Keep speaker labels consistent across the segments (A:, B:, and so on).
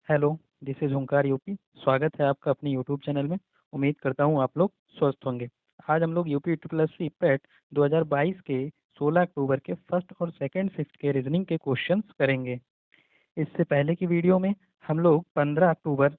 A: Hello, this is Omkar UP. स्वागत है आपका अपने यूट्यूब चैनल में। उम्मीद करता हूँ आप लोग स्वस्थ होंगे। आज हम लोग यूपी ट्रिपल पेट 2022 के 16 अक्टूबर के फर्स्ट और सेकंड शिफ्ट के रीजनिंग के क्वेश्चंस करेंगे। इससे पहले की वीडियो में हम लोग 15 अक्टूबर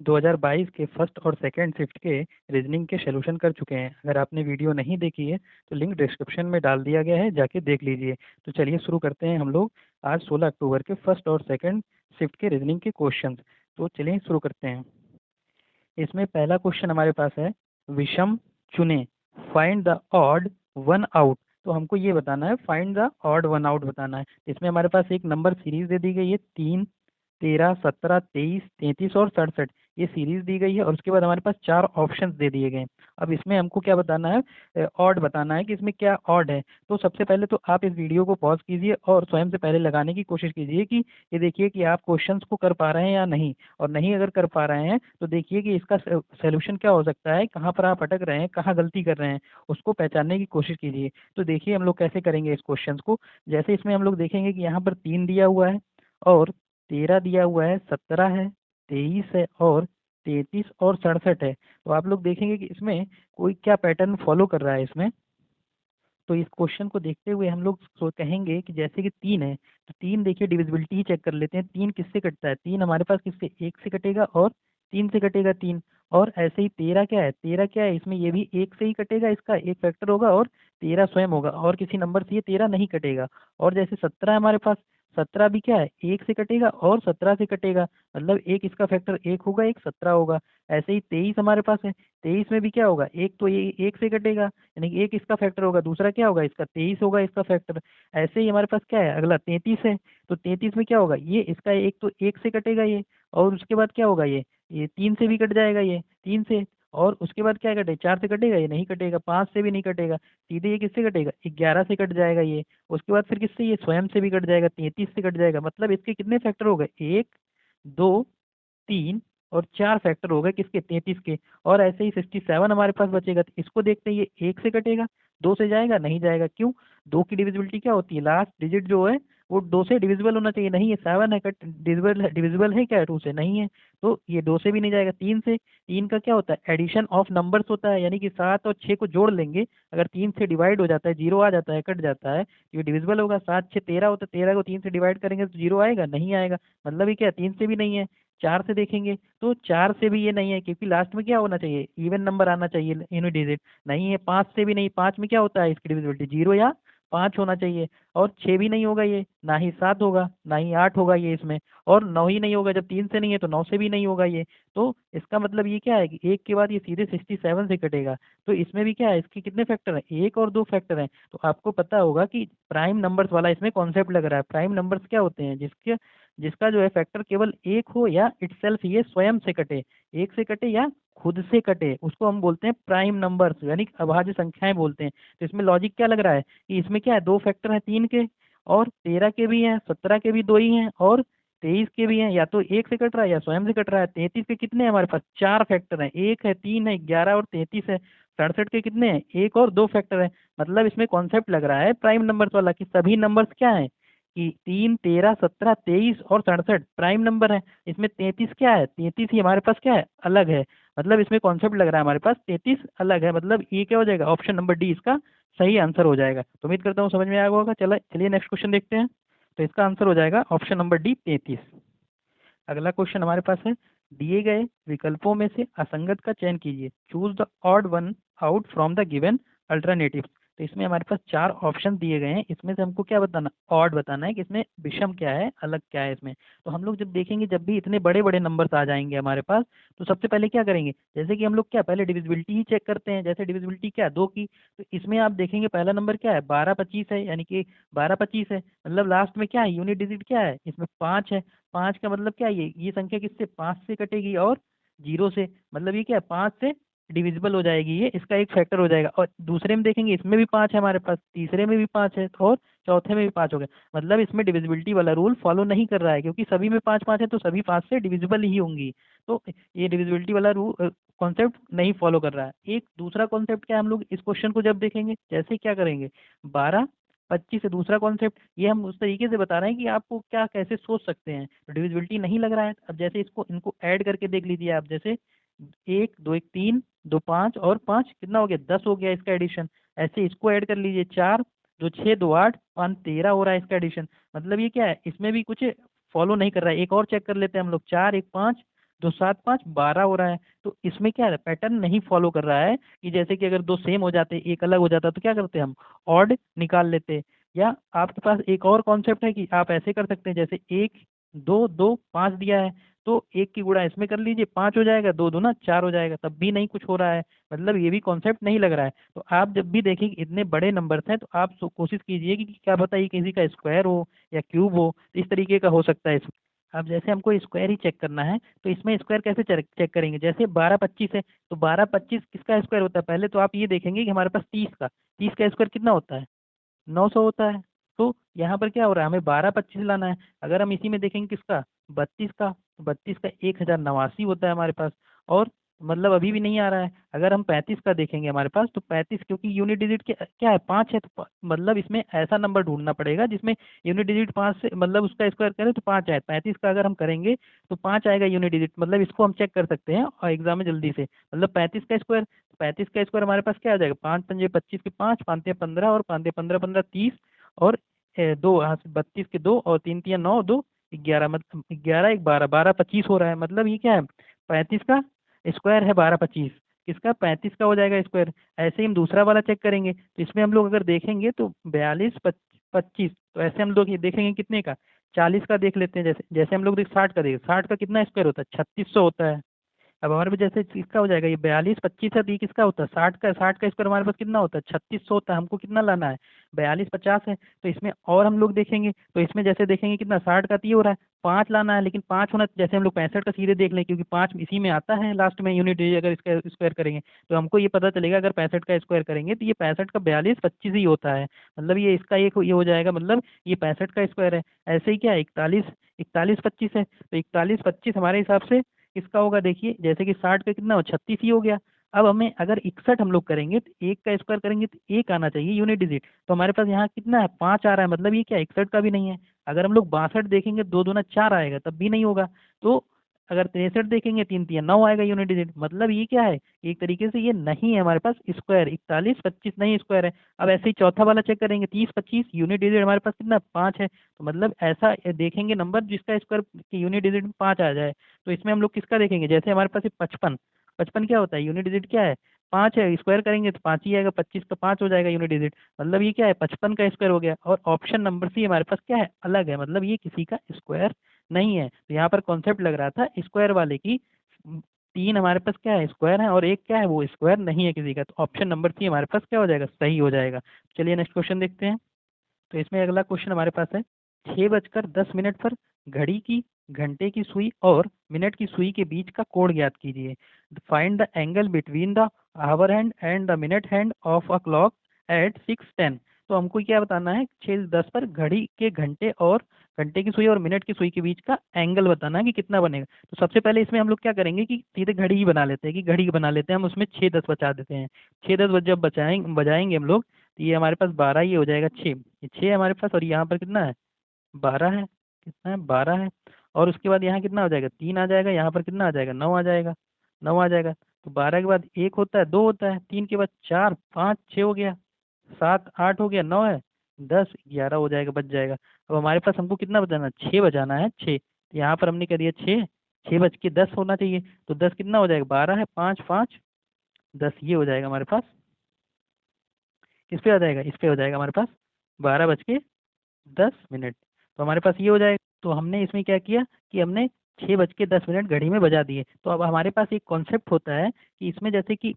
A: 2022 के फर्स्ट और सेकंड शिफ्ट के रीजनिंग के सॉल्यूशन कर चुके हैं। अगर आपने वीडियो नहीं देखी है तो लिंक डिस्क्रिप्शन में डाल दिया गया है, जाके देख लीजिए। तो चलिए शुरू करते हैं हम लोग आज 16 अक्टूबर के फर्स्ट और सेकंड शिफ्ट के रीजनिंग के क्वेश्चंस। तो चलिए शुरू करते हैं। इसमें पहला क्वेश्चन हमारे पास है, विषम चुने, find the odd one out. तो हमको ये बताना है, find the odd one out बताना है। इसमें हमारे पास एक नंबर सीरीज दे दी गई है, 3, 13, 17, 23, 33 और 67। ये सीरीज दी गई है और उसके बाद हमारे पास 4 ऑप्शंस दे दिए गए हैं। अब इसमें हमको क्या बताना है, ऑड बताना है कि इसमें क्या ऑड है। तो सबसे पहले तो आप इस वीडियो को पॉज कीजिए और स्वयं से पहले लगाने की कोशिश कीजिए कि ये देखिए कि आप क्वेश्चंस को कर पा रहे हैं या नहीं। और नहीं अगर कर पा रहे हैं तो देखिए कि इसका सोल्यूशन क्या हो सकता है, कहाँ पर आप अटक रहे हैं, कहाँ गलती कर रहे हैं, उसको पहचानने की कोशिश कीजिए। तो देखिए हम लोग कैसे करेंगे इस क्वेश्चंस को। जैसे इसमें हम लोग देखेंगे कि यहाँ पर 3 दिया हुआ है और 13 दिया हुआ है, 17 है, 23 है और 33 और 67 है। तो आप लोग देखेंगे कि इसमें कोई क्या पैटर्न फॉलो कर रहा है इसमें। तो इस क्वेश्चन को देखते हुए हम लोग कहेंगे कि जैसे कि 3 है तो 3 देखिए डिविजिबिलिटी ही चेक कर लेते हैं। 3 किससे कटता है, 3 हमारे पास किससे, 1 से कटेगा और 3 से कटेगा 3। और ऐसे ही 13 क्या है, 13 क्या है, इसमें ये भी 1 से ही कटेगा, इसका एक फैक्टर होगा और 13 स्वयं होगा और किसी नंबर से ये 13 नहीं कटेगा। और जैसे 17 है हमारे पास, 17 भी क्या है, 1 से कटेगा और 17 से कटेगा, मतलब एक इसका फैक्टर 1 होगा, एक 17 होगा। ऐसे ही 23 हमारे पास है, 23 में भी क्या होगा, एक तो ये 1 से कटेगा, यानी कि एक इसका फैक्टर होगा, दूसरा क्या होगा, इसका 23 होगा इसका फैक्टर। ऐसे ही हमारे पास क्या है, अगला 33 है। तो 33 में क्या होगा, ये इसका एक तो 1 से कटेगा ये, और उसके बाद क्या होगा, ये 3 से भी कट जाएगा, ये 3 से। और उसके बाद क्या कटे, 4 से कटेगा, ये नहीं कटेगा, 5 से भी नहीं कटेगा, सीधे ये किससे कटेगा, 11 से कट जाएगा ये। उसके बाद फिर किससे, ये स्वयं से भी कट जाएगा, 33 से कट जाएगा। मतलब इसके कितने फैक्टर हो गए, 1, 2, 3 और 4 फैक्टर हो गए किसके, 33 के। और ऐसे ही 67 हमारे पास बचेगा, तो इसको देखते हैं, ये 1 से कटेगा, 2 से जाएगा, नहीं जाएगा, क्यों, 2 की डिविजिबिलिटी क्या होती है, लास्ट डिजिट जो है वो 2 से डिविजिबल होना चाहिए, नहीं है 7 है, कट डिविजिबल है क्या 2 से, नहीं है। तो ये 2 से भी नहीं जाएगा, 3 से। 3 का क्या होता है, एडिशन ऑफ नंबर्स होता है, यानी कि 7 और 6 को जोड़ लेंगे, अगर 3 से डिवाइड हो जाता है, जीरो आ जाता है, कट जाता है, ये डिविजिबल होगा। 7 6 13 होता है, 13 को 3 से डिवाइड करेंगे तो जीरो आएगा, नहीं आएगा, मतलब ये क्या 3 से भी नहीं है। 4 से देखेंगे तो 4 से भी ये नहीं है, क्योंकि लास्ट में क्या होना चाहिए, इवन नंबर आना चाहिए, यूनिट डिजिट, नहीं है। 5 से भी नहीं, 5 में क्या होता है इसकी डिविजिबिलिटी, 0 या 5 होना चाहिए। और 6 भी नहीं होगा ये, ना ही 7 होगा, ना ही 8 होगा ये इसमें। और 9 ही नहीं होगा, जब 3 से नहीं है तो 9 से भी नहीं होगा ये। तो इसका मतलब ये क्या है कि एक के बाद ये सीधे 67 से कटेगा। तो इसमें भी क्या है, इसके कितने फैक्टर हैं, एक और दो फैक्टर हैं। तो आपको पता होगा कि प्राइम नंबर्स वाला इसमें कॉन्सेप्ट लग रहा है। प्राइम नंबर्स क्या होते हैं, जिसका जो है फैक्टर केवल एक हो या इटसेल्फ ये स्वयं से कटे, एक से कटे या खुद से कटे, उसको हम बोलते हैं प्राइम नंबर्स, यानी कि अभाज्य संख्याएं बोलते हैं। तो इसमें लॉजिक क्या लग रहा है कि इसमें क्या है, दो फैक्टर हैं 3 के, और 13 के भी हैं, 17 के भी दो ही हैं, और 23 के भी हैं, या तो एक से कट रहा है या स्वयं से कट रहा है। 33 के कितने हैं हमारे पास, 4 फैक्टर हैं, एक है, 3 है, 11 और 33 है। 67 के कितने हैं, एक और दो फैक्टर है। मतलब इसमें कॉन्सेप्ट लग रहा है प्राइम नंबर्स वाला, कि सभी नंबर्स क्या है कि 3, 13, 17, 23 और 67 प्राइम नंबर है। इसमें 33 क्या है, 33 ही हमारे पास क्या है, अलग है। मतलब इसमें कॉन्सेप्ट लग रहा है हमारे पास 33 अलग है, मतलब ये क्या हो जाएगा, ऑप्शन नंबर डी इसका सही आंसर हो जाएगा। तो उम्मीद करता हूँ समझ में आया होगा। चलिए नेक्स्ट क्वेश्चन देखते हैं। तो इसका आंसर हो जाएगा ऑप्शन नंबर डी, 33। अगला क्वेश्चन हमारे पास है, दिए गए विकल्पों में से असंगत का चयन कीजिए, choose the odd one out from the given alternative. तो इसमें हमारे पास 4 ऑप्शन दिए गए हैं, इसमें से हमको क्या बताना, ऑड बताना है कि इसमें विषम क्या है, अलग क्या है इसमें। तो हम लोग जब देखेंगे, जब भी इतने बड़े बड़े नंबर्स आ जाएंगे हमारे पास, तो सबसे पहले क्या करेंगे, जैसे कि हम लोग क्या पहले डिविजिबिलिटी ही चेक करते हैं। जैसे डिविजिबिलिटी क्या है, 2 की। तो इसमें आप देखेंगे पहला नंबर क्या है, 12 25 है, यानी कि 12 25 है, मतलब लास्ट में क्या है, यूनिट डिजिट क्या है इसमें, 5 है। 5 का मतलब क्या है, ये संख्या किससे, 5 से कटेगी और 0 से, मतलब ये क्या है, 5 से डिविजिबल हो जाएगी ये, इसका एक फैक्टर हो जाएगा। और दूसरे में देखेंगे इसमें भी 5 है हमारे पास, तीसरे में भी 5 है, और चौथे में भी 5 हो गए। मतलब इसमें डिविजिबिलिटी वाला रूल फॉलो नहीं कर रहा है, क्योंकि सभी में 5 5 है तो सभी 5 से डिविजिबल ही होंगी। तो ये डिविजिबिलिटी वाला रूल कॉन्सेप्ट नहीं फॉलो कर रहा है। एक दूसरा कॉन्सेप्ट क्या है, हम लोग इस क्वेश्चन को जब देखेंगे, जैसे क्या करेंगे, 12 25 है दूसरा कॉन्सेप्ट। ये हम उस तरीके से बता रहे हैं कि आपको क्या कैसे सोच सकते हैं। तो डिविजिबिलिटी नहीं लग रहा है, अब जैसे इसको इनको ऐड करके देख लीजिए आप, जैसे 1 2 1 3 2 5 और 5 कितना हो गया, 10 हो गया इसका एडिशन। ऐसे इसको ऐड कर लीजिए, 4 2 6 2 8 5 13 हो रहा है इसका एडिशन। मतलब ये क्या है, इसमें भी कुछ फॉलो नहीं कर रहा है। एक और चेक कर लेते हैं हम लोग, 4 1 5 2 7 5 12 हो रहा है। तो इसमें क्या है, पैटर्न नहीं फॉलो कर रहा है कि जैसे कि अगर दो सेम हो जाते, एक अलग हो जाता, तो क्या करते हम, ऑड निकाल लेते। या आपके पास एक और कॉन्सेप्ट है कि आप ऐसे कर सकते हैं, जैसे 1 2 2 5 दिया है, तो एक की गुणा इसमें कर लीजिए, 5 हो जाएगा, 2 दूना 4 हो जाएगा, तब भी नहीं कुछ हो रहा है। मतलब ये भी कॉन्सेप्ट नहीं लग रहा है। तो आप जब भी देखें कि इतने बड़े नंबर्स हैं, तो आप कोशिश कीजिए कि क्या पता ये किसी का स्क्वायर हो या क्यूब हो, तो इस तरीके का हो सकता है इसमें। अब जैसे हमको स्क्वायर ही चेक करना है, तो इसमें स्क्वायर कैसे चेक करेंगे, जैसे 12 25 है, तो 12 25 किसका स्क्वायर होता है, पहले तो आप ये देखेंगे कि हमारे पास 30 का स्क्वायर कितना होता है, 900 होता है। तो यहाँ पर क्या हो रहा है, हमें 12 25 लाना है। अगर हम इसी में देखेंगे किसका, 32 का, तो 32 का 1089 होता है हमारे पास। और मतलब अभी भी नहीं आ रहा है। अगर हम 35 का देखेंगे हमारे पास, तो 35 क्योंकि यूनिट डिजिट क्या है, 5 है, तो मतलब इसमें ऐसा नंबर ढूंढना पड़ेगा जिसमें यूनिट डिजिट 5 से, मतलब उसका स्क्वायर करें तो 5 आए। 35 का अगर हम करेंगे तो 5 आएगा यूनिट डिजिट। मतलब इसको हम चेक कर सकते हैं और एग्जाम में जल्दी से, मतलब 35 का स्क्वायर हमारे पास क्या आ जाएगा, 5 5 25 के 5, 5 3 15 और 5 3 15 15 30, और दो यहाँ से 32 के 2 और 3 3 9 2 11, मतलब 11 1 12 12 25 हो रहा है। मतलब ये क्या है, 35 का स्क्वायर है 12 25, किसका, 35 का हो जाएगा स्क्वायर। ऐसे ही हम दूसरा वाला चेक करेंगे, तो इसमें हम लोग अगर देखेंगे तो 42 25, तो ऐसे हम लोग ये देखेंगे कितने का, 40 का देख लेते हैं। जैसे जैसे हम लोग देख 60 का देख, 60 का कितना स्क्वायर होता है, 3600 होता है। अब हमारे पास जैसे किसका हो जाएगा, ये 42 25 है, तो ये किसका होता है, 60 का स्क्वायर हमारे पास कितना होता है, 3600 होता है। हमको कितना लाना है, 42 50 है। तो इसमें और हम लोग देखेंगे, तो इसमें जैसे देखेंगे कितना, 60 का तो ये हो रहा है, 5 लाना है। लेकिन 5 होना, जैसे हम लोग 65 का सीधे देख लें, क्योंकि 5 इसी में आता है लास्ट में यूनिट, अगर इसका स्क्वायर करेंगे तो हमको ये पता चलेगा, अगर 65 का स्क्वायर करेंगे तो ये 65 का 42 25 ही होता है। मतलब ये इसका एक ये हो जाएगा, मतलब ये 65 का स्क्वायर है। ऐसे ही क्या है, 41 41 25 है, तो 41 25 हमारे हिसाब से किसका होगा, देखिए जैसे कि 60 का कितना हो, 36 ही हो गया। अब हमें अगर 61 हम लोग करेंगे, तो एक का स्क्वायर करेंगे तो एक आना चाहिए यूनिट डिजिट। तो हमारे पास यहाँ कितना है, 5 आ रहा है, मतलब ये क्या 61 का भी नहीं है। अगर हम लोग 62 देखेंगे, 2 दूना 4 आएगा, तब भी नहीं होगा। तो अगर 63 देखेंगे, 3 3 9 आएगा यूनिट डिजिट। मतलब ये क्या है, एक तरीके से ये नहीं है हमारे पास स्क्वायर, 41 25 नहीं स्क्वायर है। अब ऐसे ही चौथा वाला चेक करेंगे, 30 25 यूनिट डिजिट हमारे पास कितना, 5 है। तो मतलब ऐसा देखेंगे नंबर जिसका स्क्वायर यूनिट डिजिट में 5 आ जाए। तो इसमें हम लोग किसका देखेंगे, जैसे हमारे पास ये 55, 55 क्या होता है, यूनिट डिजिट क्या है, 5 है, स्क्वायर करेंगे तो 5 ही आएगा, 25 का 5 हो जाएगा यूनिट डिजिट। मतलब ये क्या है, 55 का स्क्वायर हो गया। और ऑप्शन नंबर सी हमारे पास क्या है, अलग है, मतलब ये किसी का स्क्वायर नहीं है। तो यहाँ पर कॉन्सेप्ट लग रहा था स्क्वायर वाले की, 3 हमारे पास क्या है, स्क्वायर है, और एक क्या है, वो स्क्वायर नहीं है किसी का। तो ऑप्शन नंबर सी हमारे पास क्या हो जाएगा, सही हो जाएगा। चलिए नेक्स्ट क्वेश्चन देखते हैं। तो इसमें अगला क्वेश्चन हमारे पास है, 6 बजकर 10 मिनट पर घड़ी की, घंटे की सुई और मिनट की सुई के बीच का कोण ज्ञात कीजिए। Find the angle between the hour hand and the minute hand of a clock at 6:10। तो हमको क्या बताना है, 6 10 पर घड़ी के घंटे और घंटे की सुई और मिनट की सुई के बीच का एंगल बताना है कि कितना बनेगा। तो सबसे पहले इसमें हम लोग क्या करेंगे कि सीधे घड़ी ही बना लेते हैं, कि घड़ी बना लेते हैं हम, उसमें 6 10 बचा देते हैं। 6 10 जब बजाएंगे हम लोग, तो ये हमारे पास 12 ही हो जाएगा, 6 ये 6 हमारे पास, और यहाँ पर कितना है, 12 है, कितना है, 12 है। और उसके बाद यहाँ कितना हो जाएगा, 3 आ जाएगा, यहाँ पर कितना आ जाएगा, 9 आ जाएगा, 9 आ जाएगा। तो 12 के बाद 1 होता है, 2 होता है, 3 के बाद 4 5 6 हो गया, 7 8 हो गया, 9 है, 10 11 हो जाएगा, बच जाएगा। अब हमारे पास हमको कितना बजाना है, 6 बजाना है, 6। तो यहाँ पर हमने कर दिया 6, 6 बज के 10 होना चाहिए। तो 10 कितना हो जाएगा, 12 है, 5 5 10, ये हो जाएगा हमारे पास। किस पे आ जाएगा, इस पे हो जाएगा हमारे पास, 12 बज के 10 मिनट। तो हमारे पास ये हो जाएगा। तो हमने इसमें क्या किया कि हमने 6 बज के 10 मिनट घड़ी में बजा दिए। तो अब हमारे पास एक कॉन्सेप्ट होता है कि इसमें जैसे कि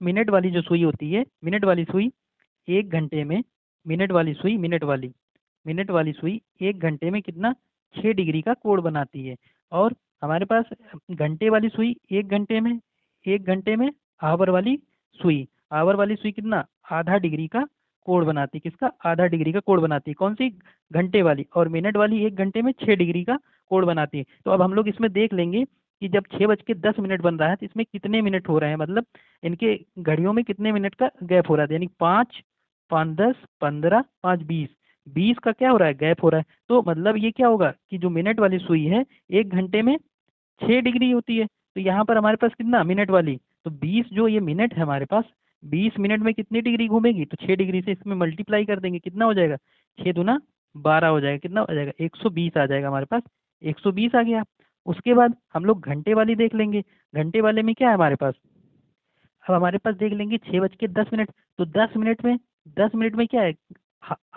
A: मिनट वाली जो सुई होती है, मिनट वाली सुई 1 घंटे में, मिनट वाली सुई, मिनट वाली सुई 1 घंटे में कितना, 6 डिग्री का कोण बनाती है। और हमारे पास घंटे वाली सुई 1 घंटे में, 1 घंटे में आवर वाली सुई, आवर वाली सुई कितना, आधा डिग्री का कोण बनाती है। किसका, आधा डिग्री का कोण बनाती है, कौन सी, घंटे वाली। और मिनट वाली 1 घंटे में 6 डिग्री का कोण बनाती है। तो अब हम लोग इसमें देख लेंगे कि जब 6 बज के 10 मिनट बन रहा है, तो इसमें कितने मिनट हो रहे हैं, मतलब इनके घड़ियों में कितने मिनट का गैप हो रहा है, यानी 5 5 10 15 5 20, 20 का क्या हो रहा है, गैप हो रहा है। तो मतलब ये क्या होगा कि जो मिनट वाली सुई है 1 घंटे में 6 डिग्री होती है। तो यहाँ पर हमारे पास कितना मिनट वाली, तो 20 जो ये मिनट है हमारे पास, 20 मिनट में कितनी डिग्री घूमेगी, तो 6 डिग्री से इसमें मल्टीप्लाई कर देंगे, कितना हो जाएगा, 6 दूना 12 हो जाएगा, कितना हो जाएगा 120 आ जाएगा हमारे पास, 120 आ गया। उसके बाद हम लोग घंटे वाली देख लेंगे। घंटे वाले में क्या है हमारे पास, अब हमारे पास देख लेंगे 6:10। तो 10 मिनट में, 10 मिनट में क्या है,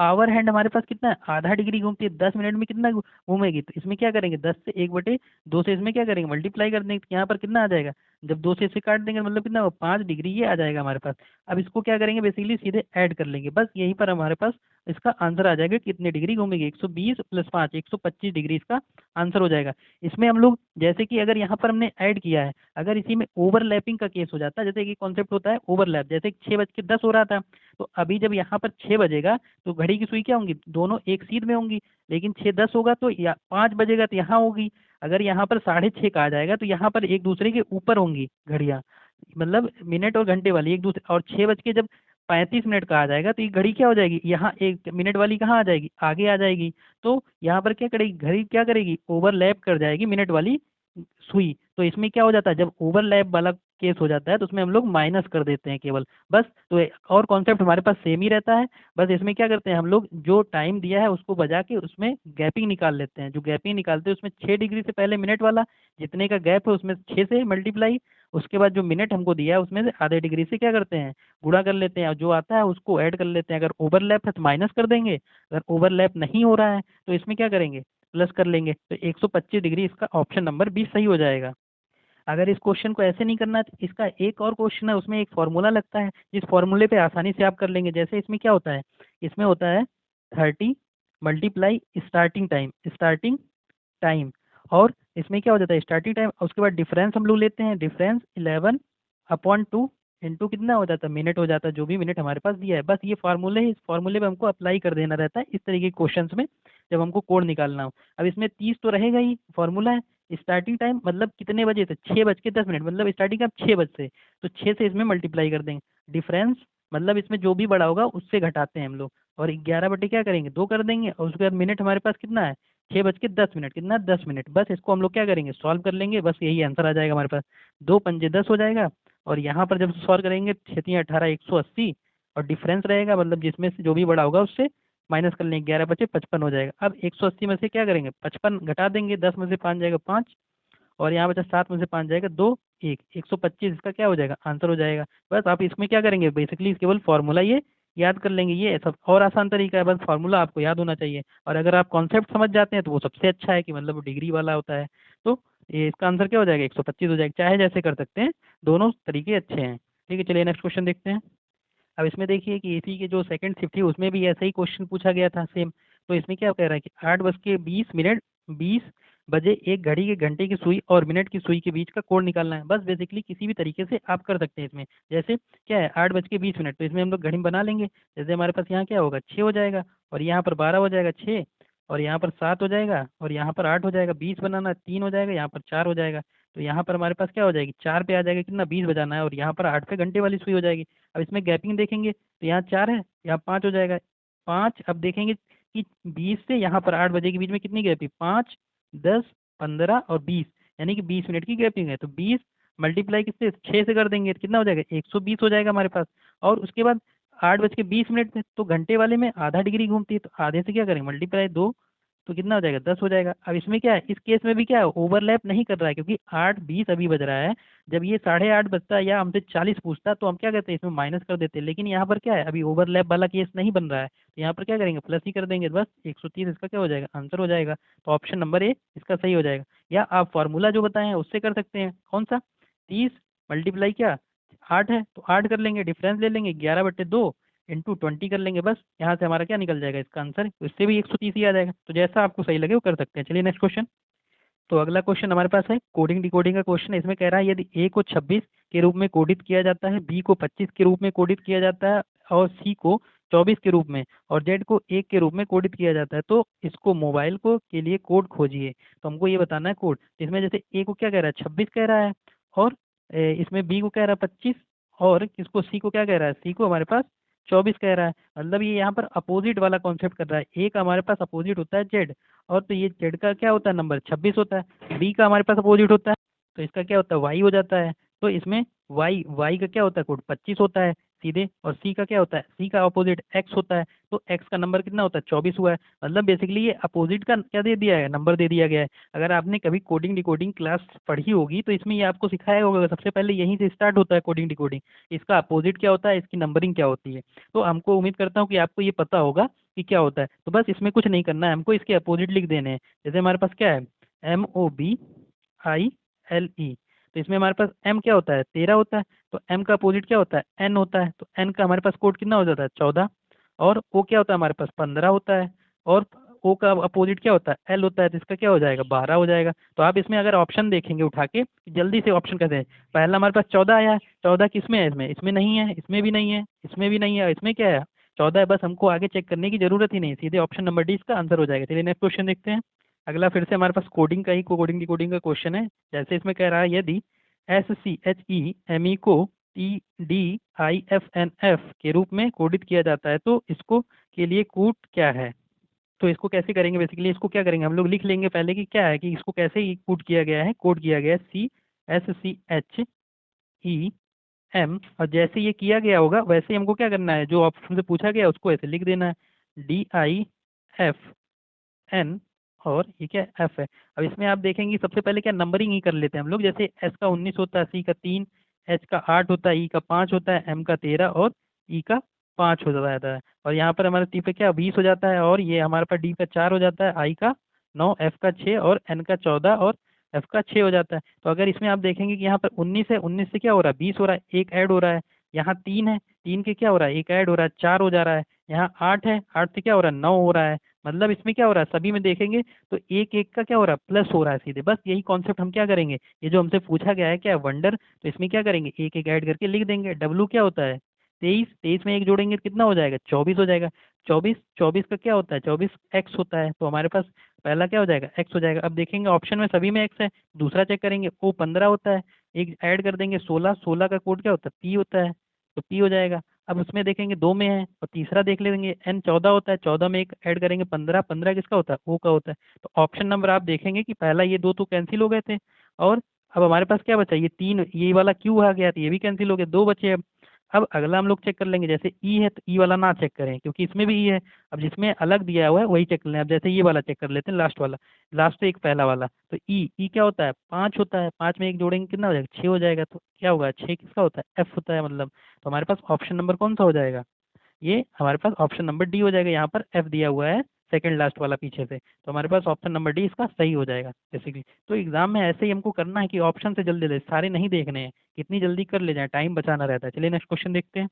A: आवर हैंड हमारे पास कितना है, आधा डिग्री घूमती है, 10 मिनट में कितना घूमेगी। तो इसमें क्या करेंगे, 10 से 1/2 से इसमें क्या करेंगे, मल्टीप्लाई कर देंगे, तो यहाँ पर कितना आ जाएगा, जब 2 से इसे काट देंगे मतलब कितना होगा, 5 डिग्री ये आ जाएगा हमारे पास। अब इसको क्या करेंगे, बेसिकली सीधे ऐड कर लेंगे, बस यहीं पर हमारे पास इसका आंसर आ जाएगा, कितने डिग्री घूमेगी, 120 + 5 125 डिग्री इसका आंसर हो जाएगा। इसमें हम लोग जैसे कि अगर यहाँ पर हमने ऐड किया है, अगर इसी में ओवरलैपिंग का केस हो जाता है, जैसे कि कॉन्सेप्ट होता है ओवरलैप, जैसे 6:10 हो रहा था, तो अभी जब यहाँ पर 6 बजेगा तो घड़ी की सुई क्या होंगी, दोनों एक सीध में होंगी। लेकिन 6:10 होगा तो या 5 बजेगा तो यहाँ होगी। अगर यहाँ पर 6:30 का आ जाएगा तो यहाँ पर एक दूसरे के ऊपर होंगी घड़ियाँ, मतलब मिनट और घंटे वाली एक दूसरे। और 6:35 का आ जाएगा तो ये घड़ी क्या हो जाएगी, यहाँ एक मिनट वाली कहाँ आ जाएगी, आगे आ जाएगी। तो यहाँ पर क्या करेगी, घड़ी क्या करेगी, ओवरलैप कर जाएगी मिनट वाली सुई। तो इसमें क्या हो जाता है, जब ओवरलैप वाला केस हो जाता है तो उसमें हम लोग माइनस कर देते हैं केवल, बस। तो और कॉन्सेप्ट हमारे पास सेम ही रहता है, बस इसमें क्या करते हैं हम लोग, जो टाइम दिया है उसको बजा के उसमें गैपिंग निकाल लेते हैं। जो गैपिंग निकालते हैं उसमें 6 डिग्री से पहले मिनट वाला जितने का गैप है उसमें 6 से मल्टीप्लाई, उसके बाद जो मिनट हमको दिया है उसमें से आधे डिग्री से क्या करते हैं, गुणा कर लेते हैं, और जो आता है उसको ऐड कर लेते हैं। अगर ओवरलैप है तो माइनस कर देंगे, अगर ओवरलैप नहीं हो रहा है तो इसमें क्या करेंगे, प्लस कर लेंगे। तो 125 डिग्री इसका ऑप्शन नंबर 20 सही हो जाएगा। अगर इस क्वेश्चन को ऐसे नहीं करना है तो इसका एक और क्वेश्चन है, उसमें एक फॉर्मूला लगता है, जिस फॉर्मूले पे आसानी से आप कर लेंगे। जैसे इसमें क्या होता है, इसमें होता है 30 मल्टीप्लाई स्टार्टिंग टाइम, और इसमें क्या हो जाता है स्टार्टिंग टाइम, उसके बाद डिफरेंस हम लोग लेते हैं, डिफरेंस 11/2 इंटू कितना हो जाता है, मिनट हो जाता है, जो भी मिनट हमारे पास दिया है। बस ये फार्मूले है, इस फार्मूले पे हमको अप्लाई कर देना रहता है इस तरीके के क्वेश्चंस में, जब हमको कोड निकालना हो। अब इसमें 30 तो रहेगा ही, फार्मूला है। स्टार्टिंग टाइम मतलब कितने बजे से, 6:10, मतलब स्टार्टिंग आप 6 बजे से, तो 6 से इसमें मल्टीप्लाई कर देंगे। डिफरेंस मतलब इसमें जो भी बड़ा होगा उससे घटाते हैं हम लोग, और 11 बटे क्या करेंगे, 2 कर देंगे, और उसके बाद मिनट हमारे पास कितना है, 6:10, कितना 10 मिनट। बस इसको हम लोग क्या करेंगे, सॉल्व कर लेंगे, बस यही आंसर आ जाएगा हमारे पास। 2×5 = 10 हो जाएगा, और यहाँ पर जब सॉल्व करेंगे 6×3 = 18 180, और डिफरेंस रहेगा मतलब जिसमें से जो भी बड़ा होगा उससे माइनस कर लेंगे, 11×5 = 55 हो जाएगा। अब 180 में से क्या करेंगे, 55 घटा देंगे, 10 में से 5 जाएगा 5, और यहाँ बचा 7 में से 5 जाएगा 2, 1, 125 इसका क्या हो जाएगा, आंसर हो जाएगा। बस आप इसमें क्या करेंगे, बेसिकली केवल फॉर्मूला ये याद कर लेंगे, ये सब और आसान तरीका है, बस फार्मूला आपको याद होना चाहिए। और अगर आप कॉन्सेप्ट समझ जाते हैं तो वो सबसे अच्छा है, कि मतलब वो डिग्री वाला होता है। तो ये इसका आंसर क्या हो जाएगा, 125 हो जाएगा। चाहे जैसे कर सकते हैं, दोनों तरीके अच्छे हैं। ठीक है, चलिए नेक्स्ट क्वेश्चन देखते हैं। अब इसमें देखिए कि इसी के जो सेकंड शिफ्ट थी उसमें भी ऐसा ही क्वेश्चन पूछा गया था सेम। तो इसमें क्या कह रहा है कि 8:20 20 बजे एक घड़ी के घंटे की सुई और मिनट की सुई के बीच का कोण निकालना है। बस बेसिकली किसी भी तरीके से आप कर सकते हैं इसमें। जैसे क्या है 8:20, तो इसमें हम लोग घड़ी बना लेंगे। जैसे हमारे पास यहाँ क्या होगा, 6 हो जाएगा, और यहाँ पर 12 हो जाएगा 6, और यहाँ पर 7 हो जाएगा, और यहाँ पर 8 हो जाएगा। 20 बनाना 3 हो जाएगा, यहाँ पर 4 हो जाएगा। तो यहाँ पर हमारे पास क्या हो जाएगी, 4 पे आ जाएगा कितना, 20 बजाना है, और यहाँ पर 8 पे घंटे वाली सुई हो जाएगी। अब इसमें गैपिंग देखेंगे तो यहाँ 4 है, यहाँ 5 हो जाएगा 5। अब देखेंगे कि 20 से यहाँ पर 8 बजे के बीच में कितनी गैपिंग, 5 10 15 और 20, यानी कि 20 मिनट की गैपिंग है। तो 20 मल्टीप्लाई किससे, 6 से कर देंगे तो कितना हो जाएगा, 120 हो जाएगा हमारे पास। और उसके बाद 8:20 में तो घंटे वाले में आधा डिग्री घूमती है, तो आधे से क्या करेंगे, मल्टीप्लाई 2, तो कितना हो जाएगा, 10 हो जाएगा। अब इसमें क्या है, इस केस में भी क्या है, ओवरलैप नहीं कर रहा है, क्योंकि 8:20 अभी बज रहा है। जब ये 8:30 बजता है या हमसे 40 पूछता तो हम क्या करते हैं, इसमें माइनस कर देते हैं। लेकिन यहाँ पर क्या है, अभी ओवरलैप वाला केस नहीं बन रहा है, तो यहाँ पर क्या करेंगे, प्लस ही कर देंगे, बस 130 इसका क्या हो जाएगा, आंसर हो जाएगा। तो ऑप्शन नंबर ए इसका सही हो जाएगा। या आप फॉर्मूला जो बताए हैं उससे कर सकते हैं, कौन सा, 30 मल्टीप्लाई क्या 8 है तो 8 कर लेंगे, डिफरेंस ले लेंगे 11/2 इंटू 20 कर लेंगे, बस यहाँ से हमारा क्या निकल जाएगा इसका आंसर, इससे भी 130 ही आ जाएगा। तो जैसा आपको सही लगे वो कर सकते हैं। चलिए नेक्स्ट क्वेश्चन। तो अगला क्वेश्चन हमारे पास है कोडिंग डिकोडिंग का क्वेश्चन है। इसमें कह रहा है यदि ए को 26 के रूप में कोडित किया जाता है, बी को 25 के रूप में कोडित किया जाता है, और सी को 24 के रूप में, और जेड को 1 के रूप में कोडित किया जाता है, तो इसको मोबाइल को के लिए कोड खोजिए। तो हमको ये बताना है कोड। इसमें जैसे ए को क्या कह रहा है, 26 कह रहा है, और इसमें बी को कह रहा है 25, और किसको, सी को क्या कह रहा है, सी को हमारे पास 24 कह रहा है, मतलब ये यहाँ पर अपोजिट वाला कॉन्सेप्ट कर रहा है। ए का हमारे पास अपोजिट होता है जेड, और तो ये जेड का क्या होता है नंबर 26 होता है। बी का हमारे पास अपोजिट होता है, तो इसका क्या होता है वाई हो जाता है। तो इसमें वाई वाई का क्या होता है कोड 25 होता है सीधे, और सी का क्या होता है, सी का अपोजिट एक्स होता है, तो एक्स का नंबर कितना होता है 24 हुआ है। मतलब बेसिकली ये अपोजिट का क्या दे दिया है, नंबर दे दिया गया है। अगर आपने कभी कोडिंग डिकोडिंग क्लास पढ़ी होगी तो इसमें ये आपको सिखाया होगा, सबसे पहले यहीं से स्टार्ट होता है कोडिंग डिकोडिंग, इसका अपोजिट क्या होता है, इसकी नंबरिंग क्या होती है। तो हमको उम्मीद करता हूँ कि आपको ये पता होगा कि क्या होता है। तो बस इसमें कुछ नहीं करना है, हमको इसके अपोजिट लिख देने हैं। जैसे हमारे पास क्या है, MOBILE, तो इसमें हमारे पास M क्या होता है 13 होता है, तो M का अपोजिट क्या होता है N होता है, तो N का हमारे पास कोड कितना हो जाता है 14, और O क्या होता है हमारे पास 15 होता है, और O का अपोजिट क्या होता है L होता है, तो इसका क्या हो जाएगा 12 हो जाएगा। तो आप इसमें अगर ऑप्शन देखेंगे उठा के, जल्दी से ऑप्शन कैसे हैं, पहला हमारे पास 14 आया है, 14 किस में है, इसमें इसमें नहीं है, इसमें भी नहीं है, इसमें भी नहीं है, इसमें क्या है 14 है। बस हमको आगे चेक करने की जरूरत ही नहीं, सीधे ऑप्शन नंबर डी इसका आंसर हो जाएगा। चलिए नेक्स्ट क्वेश्चन देखते हैं। अगला फिर से हमारे पास कोडिंग का ही कोडिंग डिकोडिंग का क्वेश्चन है। जैसे इसमें कह रहा है यदि SCHEME को TDIFNF के रूप में कोडित किया जाता है तो इसको के लिए कूट क्या है। तो इसको कैसे करेंगे, बेसिकली इसको क्या करेंगे हम लोग लिख लेंगे पहले कि क्या है, कि इसको कैसे कूट किया गया है, कोड किया गया है CSCHEM, और जैसे ये किया गया होगा वैसे ही हमको क्या करना है, जो ऑप्शन से पूछा गया है उसको ऐसे लिख देना है DIFN, और ये क्या एफ है। अब इसमें आप देखेंगे सबसे पहले क्या नंबरिंग ही कर लेते हैं हम लोग। जैसे एस का 19 होता है, सी का 3, एच का 8 होता है, ई का 5 होता है, एम का 13 और ई का 5 हो जाता है। और यहाँ पर हमारे टी पे क्या 20 हो जाता है, और ये हमारे पास डी का 4 हो जाता है, आई का 9, एफ का 6 और एन का 14 और एफ का 6 हो जाता है। तो अगर इसमें आप देखेंगे कि यहाँ पर 19 है, 19 से क्या हो रहा है 20 हो रहा है, एक ऐड हो रहा है। यहाँ 3 है, 3 के क्या हो रहा है एक ऐड हो रहा है 4 हो जा रहा है। यहाँ 8 है, 8 से क्या हो रहा है 9 हो रहा है। मतलब इसमें क्या हो रहा है सभी में देखेंगे तो एक एक का क्या हो रहा है प्लस हो रहा है सीधे। बस यही कॉन्सेप्ट हम क्या करेंगे, ये जो हमसे पूछा गया है क्या है वंडर, तो इसमें क्या करेंगे एक एक ऐड करके लिख देंगे। डब्लू क्या होता है 23, 23 में एक जोड़ेंगे तो कितना हो जाएगा 24 हो जाएगा। 24, 24 का क्या होता है 24 एक्स होता है, तो हमारे पास पहला क्या हो जाएगा एक्स हो जाएगा। अब देखेंगे ऑप्शन में सभी में एक्स है, दूसरा चेक करेंगे ओ 15 होता है, एक ऐड कर देंगे 16, 16 का कोड क्या होता है पी होता है, तो पी हो जाएगा। अब उसमें देखेंगे दो में है, और तीसरा देख लेंगे एन 14 होता है, 14 में एक ऐड करेंगे 15, 15 किसका होता है ओ का होता है। तो ऑप्शन नंबर आप देखेंगे कि पहला ये दो तो कैंसिल हो गए थे, और अब हमारे पास क्या बचा ये तीन, ये वाला क्यू आ गया तो ये भी कैंसिल हो गया, दो बचे अब अगला हम लोग चेक कर लेंगे। जैसे ई है तो ई वाला ना चेक करें क्योंकि इसमें भी ई है, अब जिसमें अलग दिया हुआ है वही चेक कर लें। अब जैसे ये वाला चेक कर लेते हैं लास्ट वाला, लास्ट एक पहला वाला, तो ई क्या होता है 5 होता है, 5 में एक जोड़ेंगे कितना हो जाएगा 6 हो जाएगा, तो क्या होगा 6 किसका होता है एफ होता है मतलब। तो हमारे पास ऑप्शन नंबर कौन सा हो जाएगा, ये हमारे पास ऑप्शन नंबर डी हो जाएगा। यहाँ पर एफ दिया हुआ है सेकंड लास्ट वाला पीछे से, तो हमारे पास ऑप्शन नंबर डी इसका सही हो जाएगा बेसिकली। तो एग्जाम में ऐसे ही हमको करना है कि ऑप्शन से जल्दी जल्दी सारे नहीं देखने हैं, कितनी जल्दी कर ले जाए टाइम बचाना रहता है। चलिए नेक्स्ट क्वेश्चन देखते हैं।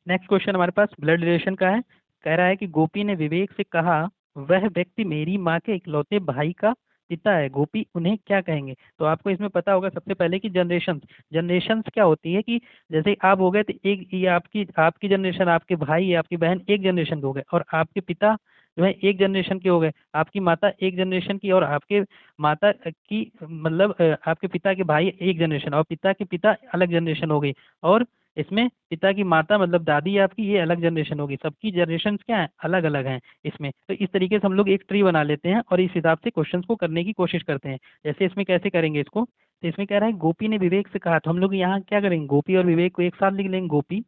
A: नेक्स्ट क्वेश्चन हमारे पास ब्लड रिलेशन का है। कह रहा है कि गोपी ने विवेक से कहा वह व्यक्ति मेरी माँ के इकलौते भाई का पिता है, गोपी उन्हें क्या कहेंगे। तो आपको इसमें पता होगा सबसे पहले कि जनरेशन, जनरेशन्स क्या होती है कि जैसे आप हो गए तो एक ये आपकी आपकी जनरेशन, आपके भाई या आपकी बहन एक जनरेशन के हो गए, और आपके पिता जो है एक जनरेशन के हो गए, आपकी माता एक जनरेशन की, और आपके माता की मतलब आपके पिता के भाई एक जनरेशन, और पिता के पिता अलग जनरेशन हो गई, और इसमें पिता की माता मतलब दादी आपकी ये अलग जनरेशन होगी, सबकी जनरेशन क्या है अलग अलग हैं इसमें। तो इस तरीके से हम लोग एक ट्री बना लेते हैं और इस हिसाब से क्वेश्चंस को करने की कोशिश करते हैं। जैसे इसमें कैसे करेंगे इसको, तो इसमें कह रहा है गोपी ने विवेक से कहा, तो हम लोग यहाँ क्या करेंगे गोपी और विवेक को एक साथ लिख लेंगे, गोपी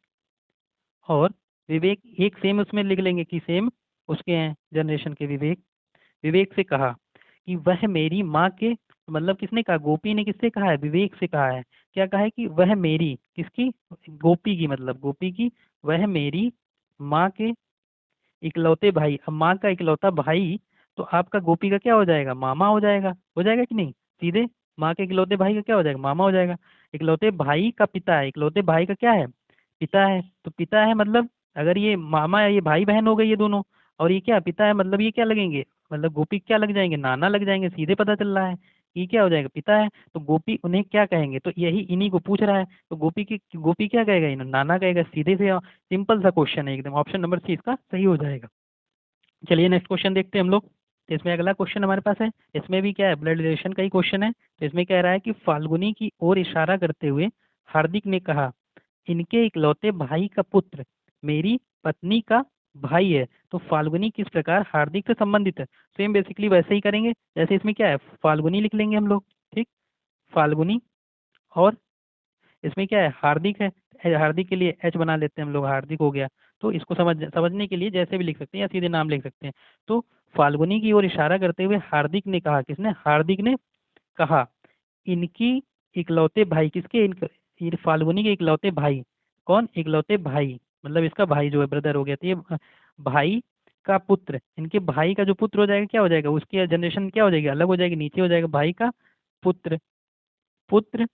A: और विवेक एक सेम उसमें लिख लेंगे कि सेम उसके हैं जनरेशन के। विवेक, विवेक से कहा कि वह मेरी माँ के, मतलब किसने कहा गोपी ने किससे कहा है विवेक से कहा है, क्या कहा है कि वह मेरी किसकी गोपी की, मतलब गोपी की वह मेरी माँ के इकलौते भाई। अब माँ का इकलौता भाई तो आपका गोपी का क्या हो जाएगा मामा हो जाएगा कि नहीं सीधे, माँ के इकलौते भाई का क्या हो जाएगा मामा हो जाएगा। इकलौते भाई का पिता है, इकलौते भाई का क्या है पिता है, तो पिता है मतलब अगर ये मामा है ये भाई बहन हो गए ये दोनों, और ये क्या पिता है मतलब ये क्या लगेंगे, मतलब गोपी क्या लग जाएंगे नाना लग जाएंगे, सीधे पता चल रहा है ये क्या हो जाएगा पिता है। तो गोपी उन्हें क्या कहेंगे, तो यही इन्हीं को पूछ रहा है, तो गोपी क्या कहेगा इन्हें नाना कहेगा, सीधे से सिंपल सा क्वेश्चन है एकदम, ऑप्शन नंबर सी इसका सही हो जाएगा। चलिए नेक्स्ट क्वेश्चन देखते हैं हम लोग। तो इसमें अगला क्वेश्चन हमारे पास है, इसमें भी क्या है ब्लड रिलेशन का ही क्वेश्चन है। तो इसमें कह रहा है कि फाल्गुनी की ओर इशारा करते हुए हार्दिक ने कहा इनके इकलौते भाई का पुत्र मेरी पत्नी का भाई है। तो फाल्गुनी किस प्रकार हार्दिक से संबंधित है। सेम बेसिकली वैसे ही करेंगे जैसे इसमें क्या है, फाल्गुनी लिख लेंगे हम लोग। ठीक, फाल्गुनी। और इसमें क्या है, हार्दिक है। हार्दिक के लिए एच बना लेते हैं हम लोग, हार्दिक हो गया। तो इसको समझने के लिए जैसे भी लिख सकते हैं या सीधे नाम लिख सकते हैं। तो फाल्गुनी की ओर इशारा करते हुए हार्दिक ने कहा, किसने, हार्दिक ने कहा, इनकी इकलौते भाई, किसके, ये फाल्गुनी के इकलौते भाई। कौन, इकलौते भाई, मतलब इसका भाई जो है, ब्रदर हो गया। तो ये भाई का पुत्र, इनके भाई का जो पुत्र हो जाएगा क्या हो जाएगा, उसकी जनरेशन क्या हो जाएगी, अलग हो जाएगी, नीचे हो जाएगा, भाई का पुत्र। पुत्र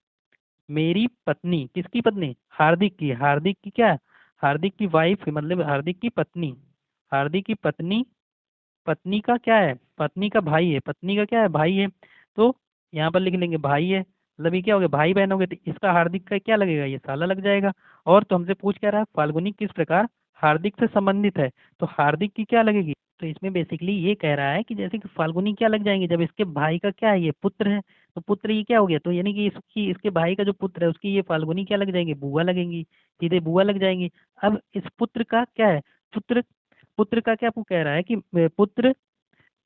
A: मेरी पत्नी, किसकी पत्नी, हार्दिक की। हार्दिक की क्या, हार्दिक की वाइफ, मतलब हार्दिक की पत्नी। हार्दिक की पत्नी, पत्नी का क्या है, पत्नी का भाई है, पत्नी का क्या है, भाई है। तो यहाँ पर लिख लेंगे भाई है, मतलब ये क्या हो गया, भाई बहन हो गए। तो इसका हार्दिक का क्या लगेगा, ये साला लग जाएगा। और तो हमसे पूछ क्या रहा है, फाल्गुनी किस प्रकार हार्दिक से संबंधित है। तो हार्दिक की क्या लगेगी, तो इसमें बेसिकली ये कह रहा है कि जैसे कि फाल्गुनी क्या लग जाएंगे, जब इसके भाई का क्या है, ये पुत्र है। तो पुत्र ये क्या हो गया, तो यानी कि इसकी, इसके भाई का जो पुत्र है उसकी ये फाल्गुनी क्या लग जाएंगे, बुआ लगेंगी, सीधे बुआ लग जाएंगी। अब इस पुत्र का क्या है, पुत्र, पुत्र का क्या कह रहा है कि पुत्र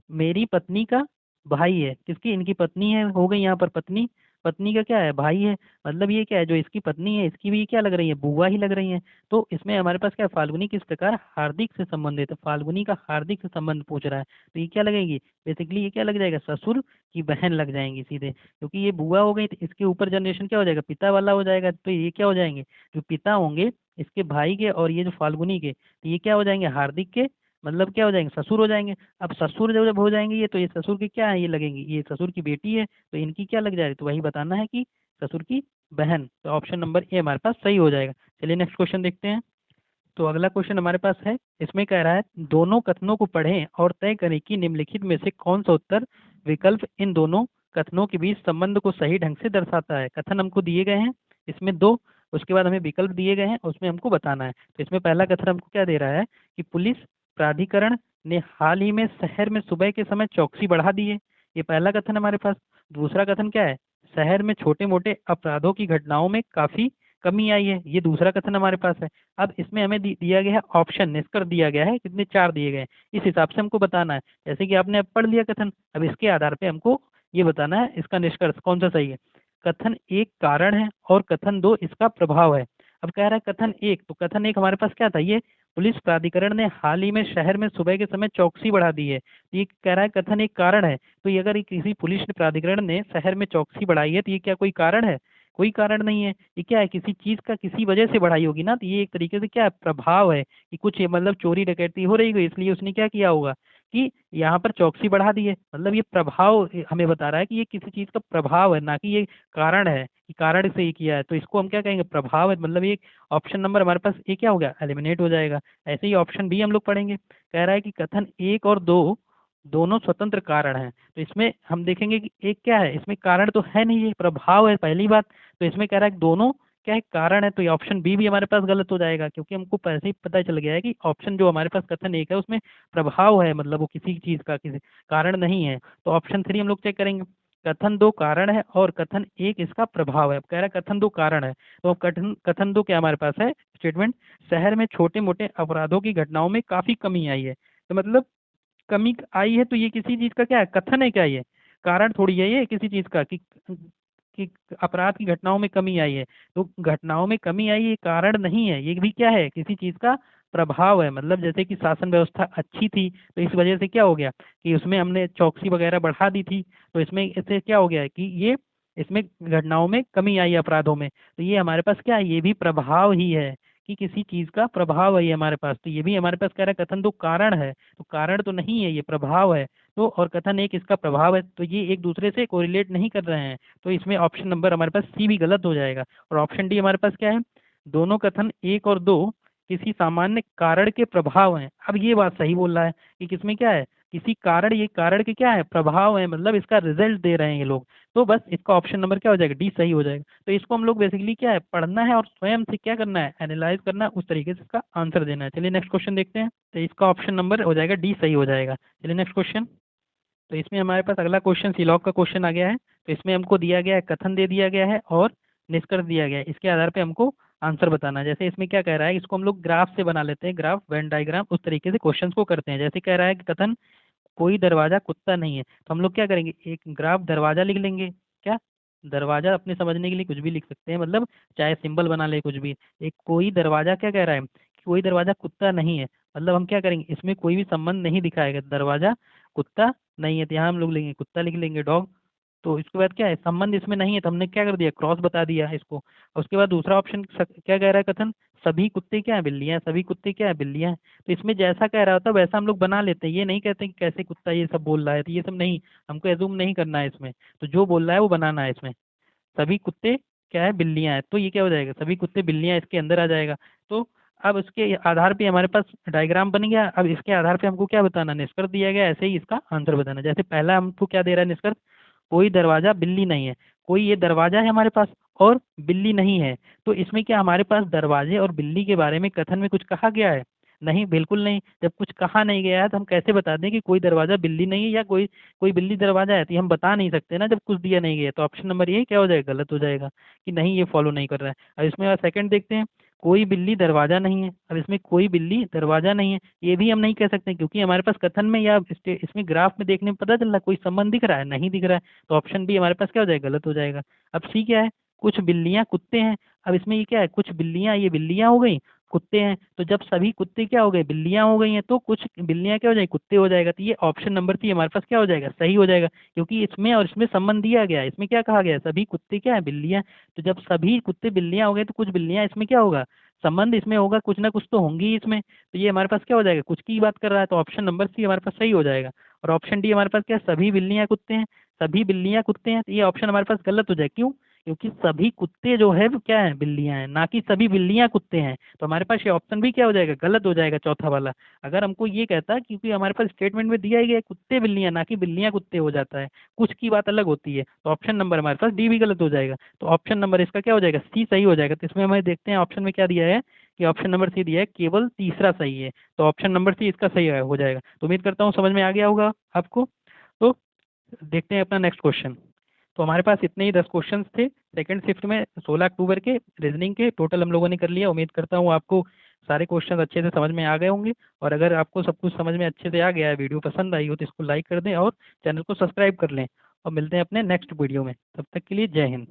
A: मेरी पत्नी का भाई है। किसकी, इनकी पत्नी है, हो गई यहाँ पर पत्नी, पत्नी का क्या है, भाई है। मतलब ये क्या है, जो इसकी पत्नी है इसकी भी क्या लग रही है, बुआ ही लग रही है। तो इसमें हमारे पास क्या है, फाल्गुनी किस प्रकार हार्दिक से संबंधित है, फाल्गुनी का हार्दिक से संबंध पूछ रहा है। तो ये क्या लगेगी, बेसिकली ये क्या लग जाएगा, ससुर की बहन लग जाएंगी सीधे, क्योंकि ये बुआ हो गई। तो इसके ऊपर जनरेशन क्या हो जाएगा, पिता वाला हो जाएगा। तो ये क्या हो जाएंगे, जो पिता होंगे इसके भाई के और ये जो फाल्गुनी के, तो ये क्या हो जाएंगे, हार्दिक के, मतलब क्या हो जाएंगे, ससुर हो जाएंगे। अब ससुर जब हो जाएंगे ये, तो ये ससुर की क्या है, ये लगेंगी, ये ससुर की बेटी है, तो इनकी क्या लग जाएगी, तो वही बताना है कि ससुर की बहन। तो ऑप्शन नंबर ए हमारे पास सही हो जाएगा। चलिए नेक्स्ट क्वेश्चन देखते हैं। तो अगला क्वेश्चन हमारे पास है, इसमें कह रहा है दोनों कथनों को पढ़ें और तय करें कि निम्नलिखित में से कौन सा उत्तर विकल्प इन दोनों कथनों के बीच संबंध को सही ढंग से दर्शाता है। कथन हमको दिए गए हैं इसमें दो, उसके बाद हमें विकल्प दिए गए हैं, उसमें हमको बताना है। तो इसमें पहला कथन हमको क्या दे रहा है कि पुलिस प्राधिकरण ने हाल ही में शहर में सुबह के समय चौकसी बढ़ा दी है। ये पहला कथन हमारे पास। दूसरा कथन क्या है, शहर में छोटे मोटे अपराधों की घटनाओं में काफी कमी आई है, ये दूसरा कथन हमारे पास है। अब इसमें हमें दिया गया है ऑप्शन, निष्कर्ष दिया गया है, कितने, चार दिए गए हैं। इस हिसाब से हमको बताना है, जैसे कि आपने अब पढ़ लिया कथन, अब इसके आधार पे हमको ये बताना है इसका निष्कर्ष कौन सा सही है। कथन एक कारण है और कथन दो इसका प्रभाव है। अब कह रहा है कथन एक, तो कथन एक हमारे पास क्या था, ये पुलिस प्राधिकरण ने हाल ही में शहर में सुबह के समय चौकसी बढ़ा दी है। तो ये कह रहा है कथन एक कारण है। तो ये अगर ये किसी पुलिस प्राधिकरण ने शहर में चौकसी बढ़ाई है, तो ये क्या कोई कारण है, कोई कारण नहीं है। ये क्या है, किसी चीज का किसी वजह से बढ़ाई होगी ना, तो ये एक तरीके से क्या है, प्रभाव है कि कुछ मतलब चोरी डकैती हो रही होगी, इसलिए उसने क्या किया होगा कि यहाँ पर चौकसी बढ़ा दी है। मतलब ये प्रभाव हमें बता रहा है कि ये किसी चीज का प्रभाव है, ना कि ये कारण है कि कारण से ये किया है। तो इसको हम क्या कहेंगे, प्रभाव है। मतलब ये ऑप्शन नंबर हमारे पास ये क्या हो गया, एलिमिनेट हो जाएगा। ऐसे ही ऑप्शन बी हम लोग पढ़ेंगे, कह रहा है कि कथन एक और दो दोनों स्वतंत्र कारण हैं। तो इसमें हम देखेंगे कि एक क्या है, इसमें कारण तो है नहीं, ये प्रभाव है पहली बात। तो इसमें कह रहा है कि दोनों क्या है, कारण है। तो ये ऑप्शन बी भी हमारे पास गलत हो जाएगा, क्योंकि हमको पहले ही पता चल गया है कि ऑप्शन जो हमारे पास कथन एक है उसमें प्रभाव है, मतलब वो किसी चीज का किसी कारण नहीं है। तो ऑप्शन थ्री हम लोग चेक करेंगे, कथन दो कारण है और कथन एक इसका प्रभाव है। अब कह रहा है कथन दो कारण है, तो अब कथन कथन दो क्या हमारे पास है स्टेटमेंट, शहर में छोटे मोटे अपराधों की घटनाओं में काफी कमी आई है। तो मतलब कमी आई है, तो ये किसी चीज का क्या है, कथन है क्या, ये कारण थोड़ी है ये किसी चीज का कि अपराध की घटनाओं में कमी आई है। तो घटनाओं में कमी आई ये कारण नहीं है, ये भी क्या है, किसी चीज का प्रभाव है। मतलब जैसे कि शासन व्यवस्था अच्छी थी तो इस वजह से क्या हो गया कि उसमें हमने चौकसी वगैरह बढ़ा दी थी, तो इसमें इससे क्या हो गया है कि ये इसमें घटनाओं में कमी आई है, अपराधों में। तो ये हमारे पास क्या है, ये भी प्रभाव ही है कि किसी चीज का प्रभाव है ये हमारे पास। तो ये भी हमारे पास कह रहा है कथन तो कारण है, तो कारण तो नहीं है, ये प्रभाव है। तो और कथन एक इसका प्रभाव है, तो ये एक दूसरे से कोरिलेट नहीं कर रहे हैं। तो इसमें ऑप्शन नंबर हमारे पास सी भी गलत हो जाएगा। और ऑप्शन डी हमारे पास क्या है, दोनों कथन एक और दो किसी सामान्य कारण के प्रभाव हैं। अब ये बात सही बोल रहा है कि किसमें क्या है, किसी कारण, ये कारण के क्या है, प्रभाव है, मतलब इसका रिजल्ट दे रहे हैं ये लोग। तो बस इसका ऑप्शन नंबर क्या हो जाएगा, डी सही हो जाएगा। तो इसको हम लोग बेसिकली क्या है, पढ़ना है और स्वयं से क्या करना है, एनालाइज करना है, उस तरीके से इसका आंसर देना है। चलिए नेक्स्ट क्वेश्चन देखते हैं। तो इसका ऑप्शन नंबर हो जाएगा डी सही हो जाएगा। चलिए नेक्स्ट क्वेश्चन। तो इसमें हमारे पास अगला क्वेश्चन सीलॉग का क्वेश्चन आ गया है। तो इसमें हमको दिया गया है, कथन दे दिया गया है और निष्कर्ष दिया गया है। इसके आधार पे हमको आंसर बताना है। जैसे इसमें क्या कह रहा है, इसको हम लोग ग्राफ से बना लेते हैं, ग्राफ वेन डायग्राम, उस तरीके से क्वेश्चंस को करते हैं। जैसे कह रहा है कि कथन कोई दरवाजा कुत्ता नहीं है, तो हम लोग क्या करेंगे, एक ग्राफ दरवाजा लिख लेंगे। क्या, दरवाजा अपने समझने के लिए कुछ भी लिख सकते हैं, मतलब चाहे सिंबल बना ले कुछ भी। एक कोई दरवाजा क्या कह रहा है कि कोई दरवाजा कुत्ता नहीं है, मतलब हम क्या करेंगे, इसमें कोई भी संबंध नहीं दिखाएगा, दरवाजा कुत्ता नहीं है, तो यहाँ हम लोग लेंगे कुत्ता, लिख लेंगे डॉग। तो इसके बाद क्या है, संबंध इसमें नहीं है, तो हमने क्या कर दिया, क्रॉस बता दिया इसको। और उसके बाद दूसरा ऑप्शन क्या कह रहा है कथन, सभी कुत्ते क्या है, बिल्लियां हैं, सभी कुत्ते क्या है, बिल्लियां हैं। तो इसमें जैसा कह रहा होता है वैसा हम लोग बना लेते हैं, ये नहीं कहते कि कैसे कुत्ता ये सब बोल रहा है, तो ये सब नहीं, हमको एजूम नहीं करना है इसमें। तो जो बोल रहा है वो बनाना है इसमें। सभी कुत्ते क्या है, बिल्लियां हैं, तो ये क्या हो जाएगा, सभी कुत्ते बिल्लियां इसके अंदर आ जाएगा। तो अब इसके आधार पे हमारे पास डायग्राम बन गया। अब इसके आधार पे हमको क्या बताना, निष्कर्ष दिया गया, ऐसे ही इसका आंसर बताना। जैसे पहला हमको क्या दे रहा है निष्कर्ष, कोई दरवाजा बिल्ली नहीं है, कोई ये दरवाजा है हमारे पास और बिल्ली नहीं है। तो इसमें क्या हमारे पास दरवाजे और बिल्ली के बारे में कथन में कुछ कहा गया है? नहीं, बिल्कुल नहीं। जब कुछ कहा नहीं गया है तो हम कैसे बता दें कि कोई दरवाजा बिल्ली नहीं है या कोई कोई बिल्ली दरवाजा है, तो ये हम बता नहीं सकते ना, जब कुछ दिया नहीं गया। तो ऑप्शन नंबर ये क्या हो जाएगा, गलत हो जाएगा, कि नहीं ये फॉलो नहीं कर रहा है। अब इसमें सेकंड देखते हैं, कोई बिल्ली दरवाजा नहीं है। अब इसमें कोई बिल्ली दरवाजा नहीं है, ये भी हम नहीं कह सकते, क्योंकि हमारे पास कथन में या इसमें ग्राफ में देखने में पता चल रहा है कोई संबंध दिख रहा है, नहीं दिख रहा है। तो ऑप्शन बी हमारे पास क्या हो जाएगा, गलत हो जाएगा। अब सी क्या है, कुछ बिल्लियां कुत्ते हैं। अब इसमें ये क्या है, कुछ बिल्लियां, ये बिल्लियां हो गई, कुत्ते हैं, तो जब सभी कुत्ते क्या हो गए, बिल्लियां हो गई हैं, तो कुछ बिल्लियां क्या हो जाएगी, कुत्ते हो जाएगा। तो ये ऑप्शन नंबर सी हमारे पास क्या हो जाएगा, सही हो जाएगा, क्योंकि इसमें और इसमें संबंध दिया गया है। इसमें क्या कहा गया है, सभी कुत्ते क्या है, बिल्लियां। तो जब सभी कुत्ते बिल्लियां हो गए तो कुछ बिल्लियां, इसमें क्या होगा, संबंध इसमें होगा, कुछ ना कुछ तो होंगी ही इसमें। तो ये हमारे पास क्या हो जाएगा, कुछ की बात कर रहा है, तो ऑप्शन नंबर सी हमारे पास सही हो जाएगा। और ऑप्शन डी हमारे पास क्या है, सभी बिल्लियां कुत्ते हैं, सभी बिल्लियां कुत्ते हैं, तो ये ऑप्शन हमारे पास गलत हो जाए। क्यों, क्योंकि सभी कुत्ते जो है वो क्या है, बिल्लियां हैं, ना कि सभी बिल्लियां कुत्ते हैं। तो हमारे पास ये ऑप्शन भी क्या हो जाएगा, गलत हो जाएगा, चौथा वाला। अगर हमको ये कहता, क्योंकि हमारे पास स्टेटमेंट में दिया ही गया है, कुत्ते बिल्लियां, ना कि बिल्लियां कुत्ते हो जाता है, कुछ की बात अलग होती है। तो ऑप्शन नंबर हमारे पास डी भी गलत हो जाएगा। तो ऑप्शन नंबर इसका क्या हो जाएगा, सी सही हो जाएगा। तो इसमें हमें देखते हैं ऑप्शन में क्या दिया है, कि ऑप्शन नंबर सी दिया है, केवल तीसरा सही है। तो ऑप्शन नंबर सी इसका सही हो जाएगा। तो उम्मीद करता हूँ समझ में आ गया होगा आपको। तो देखते हैं अपना नेक्स्ट क्वेश्चन। तो हमारे पास इतने ही 10 क्वेश्चंस थे सेकंड शिफ्ट में 16 अक्टूबर के रीजनिंग के, टोटल हम लोगों ने कर लिया। उम्मीद करता हूँ आपको सारे क्वेश्चंस अच्छे से समझ में आ गए होंगे। और अगर आपको सब कुछ समझ में अच्छे से आ गया है, वीडियो पसंद आई हो, तो इसको लाइक कर दें और चैनल को सब्सक्राइब कर लें। और मिलते हैं अपने नेक्स्ट वीडियो में, तब तक के लिए जय हिंद।